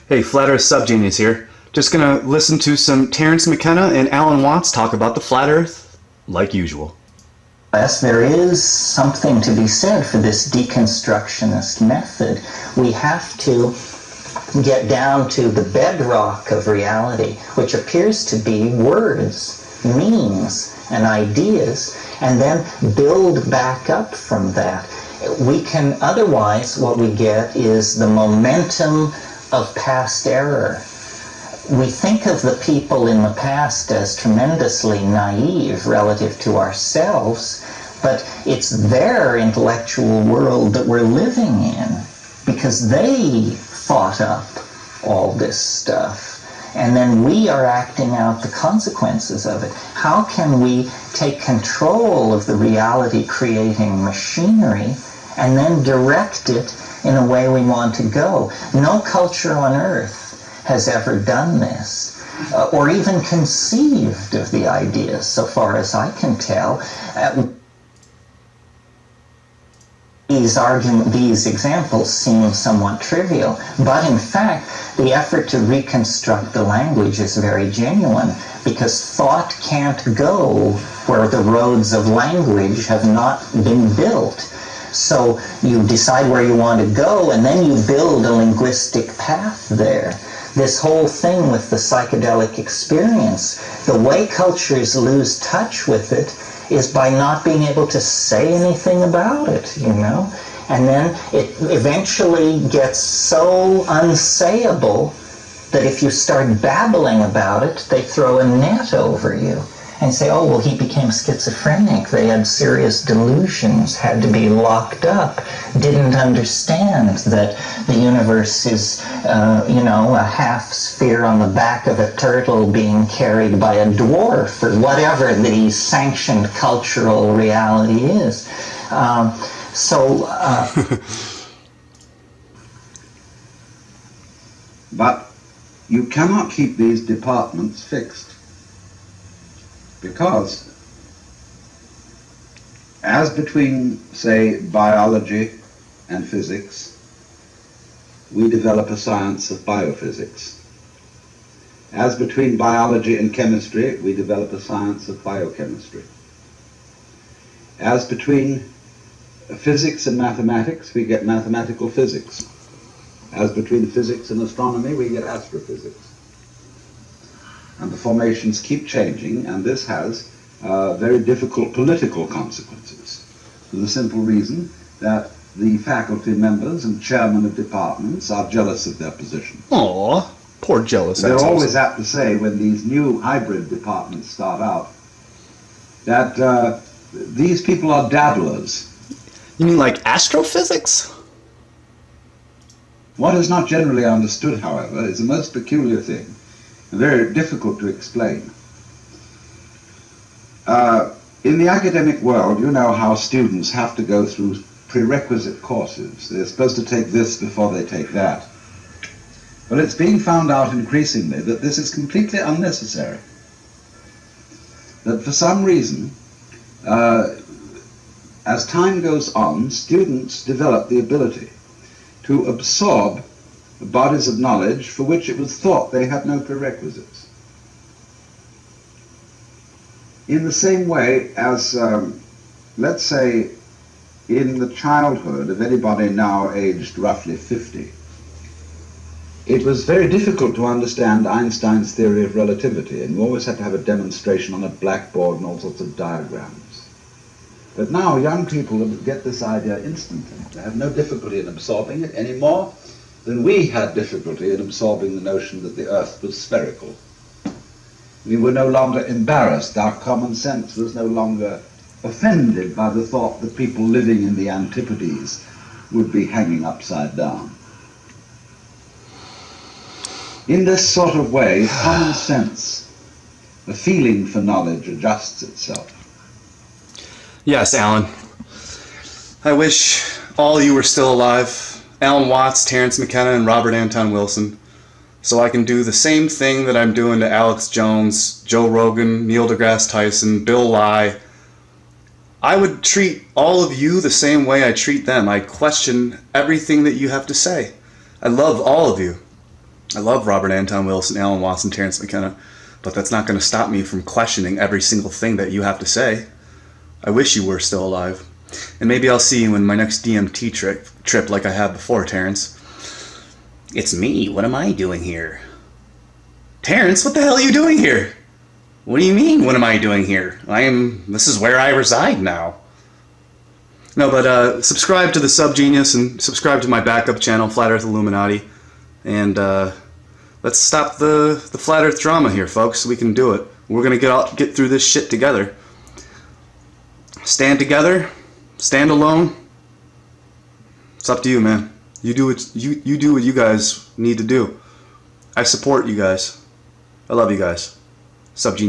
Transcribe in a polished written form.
Hey, Flat Earth Subgenius here. Just gonna listen to some Terence McKenna and Alan Watts talk about the Flat Earth, like usual. Yes, there is something to be said for this deconstructionist method. We have to get down to the bedrock of reality, which appears to be words, meanings, and ideas, and then build back up from that. We can, otherwise, what we get is the momentum of past error. We think of the people in the past as tremendously naive relative to ourselves, but it's their intellectual world that we're living in because they thought up all this stuff. And then we are acting out the consequences of it. How can we take control of the reality-creating machinery and then direct it in a way we want to go? No culture on Earth has ever done this, or even conceived of the idea, so far as I can tell. These examples seem somewhat trivial, but in fact, the effort to reconstruct the language is very genuine, because thought can't go where the roads of language have not been built. So you decide where you want to go, and then you build a linguistic path there. This whole thing with the psychedelic experience, the way cultures lose touch with it is by not being able to say anything about it, you know? And then it eventually gets so unsayable that if you start babbling about it, they throw a net over you and say, oh, well, he became schizophrenic. They had serious delusions, had to be locked up, didn't understand that the universe is, a half sphere on the back of a turtle being carried by a dwarf, or whatever the sanctioned cultural reality is. But you cannot keep these departments fixed. Because as between, say, biology and physics, we develop a science of biophysics. As between biology and chemistry, we develop a science of biochemistry. As between physics and mathematics, we get mathematical physics. As between physics and astronomy, we get astrophysics. And the formations keep changing, and this has very difficult political consequences, for the simple reason that the faculty members and chairmen of departments are jealous of their position. Aw, poor jealous They're assholes. always apt to say, when these new hybrid departments start out, that these people are dabblers. You mean like astrophysics? What is not generally understood, however, is a most peculiar thing, very difficult to explain. In the academic world, you know how students have to go through prerequisite courses. They're supposed to take this before they take that. But it's being found out increasingly that this is completely unnecessary. That for some reason, as time goes on, students develop the ability to absorb bodies of knowledge for which it was thought they had no prerequisites. In the same way as, let's say, in the childhood of anybody now aged roughly 50, it was very difficult to understand Einstein's theory of relativity, and you always had to have a demonstration on a blackboard and all sorts of diagrams. But now young people get this idea instantly. They have no difficulty in absorbing it any more than we had difficulty in absorbing the notion that the Earth was spherical. We were no longer embarrassed. Our common sense was no longer offended by the thought that people living in the Antipodes would be hanging upside down. In this sort of way, common sense, the feeling for knowledge, adjusts itself. Yes, Alan. I wish all of you were still alive. Alan Watts, Terence McKenna, and Robert Anton Wilson, so I can do the same thing that I'm doing to Alex Jones, Joe Rogan, Neil deGrasse Tyson, Bill Nye. I would treat all of you the same way I treat them. I question everything that you have to say. I love all of you. I love Robert Anton Wilson, Alan Watts, and Terence McKenna, but that's not going to stop me from questioning every single thing that you have to say. I wish you were still alive. And maybe I'll see you in my next DMT trip like I have before, Terence. It's me. What am I doing here? Terence, what the hell are you doing here? What do you mean, what am I doing here? This is where I reside now. No, but subscribe to the Subgenius and subscribe to my backup channel, Flat Earth Illuminati. And let's stop the Flat Earth drama here, folks. We can do it. We're going to get through this shit together. Stand together. Stand alone. It's up to you, man. You do what you guys need to do. I support you guys. I love you guys. Subgenius.